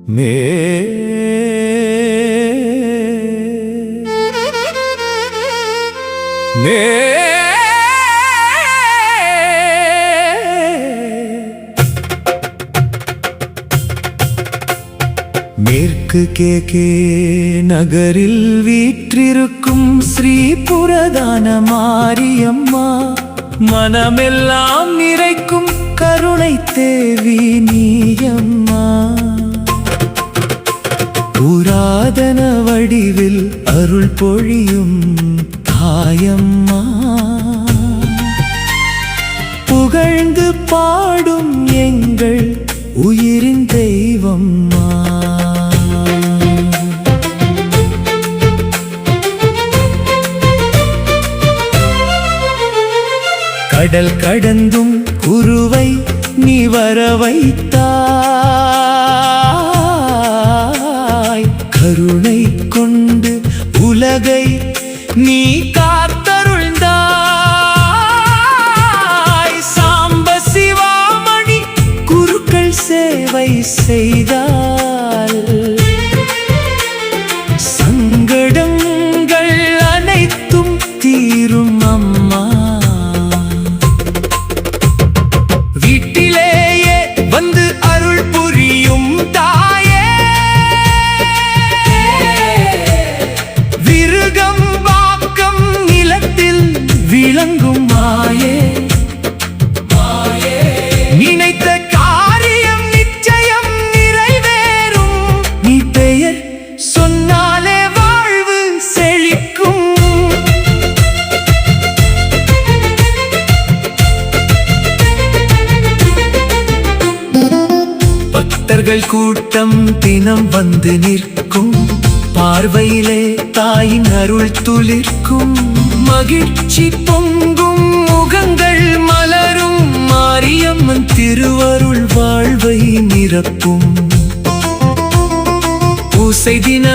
மேற்கு கேகே நகரில் வீற்றிருக்கும் ஸ்ரீ புரதான மாரியம்மா, மனமெல்லாம் நிறைக்கும் கருணை தேவி நீயம்மா. புராதன வடிவில் அருள் பொழியும் தாயம்மா, புகழ்ந்து பாடும் எங்கள் உயிரின் தெய்வம்மா. கடல் கடந்தும் குருவை நீ வர வைத்தாய், கருணை கொண்டு உலகை நீ காத்தருள்ந்தாய். சாம்ப சிவாமணி குருக்கள் சேவை செய்தால் சங்கடங்கள் அனைத்தும் தீரும் அம்மா. வீட்டிலேயே வந்து அருள் புரியும் தாயே, விருகம் வாக்கம் நிலத்தில் விளங்கும் மாயே. நினைத்த காரியம் நிச்சயம் நிறைவேறும், நீ பெயர் சொன்னாலே வாழ்வு செழிக்கும். பக்தர்கள் கூட்டம் தினம் வந்து நிற்கும், பார்வையிலே தாயின் அருள் துளிர்க்கும். மகிழ்ச்சி பொங்கும் முகங்கள் மலரும், மாரியம்மன் திருவருள் வாழ்வை நிரப்பும். பூசை தின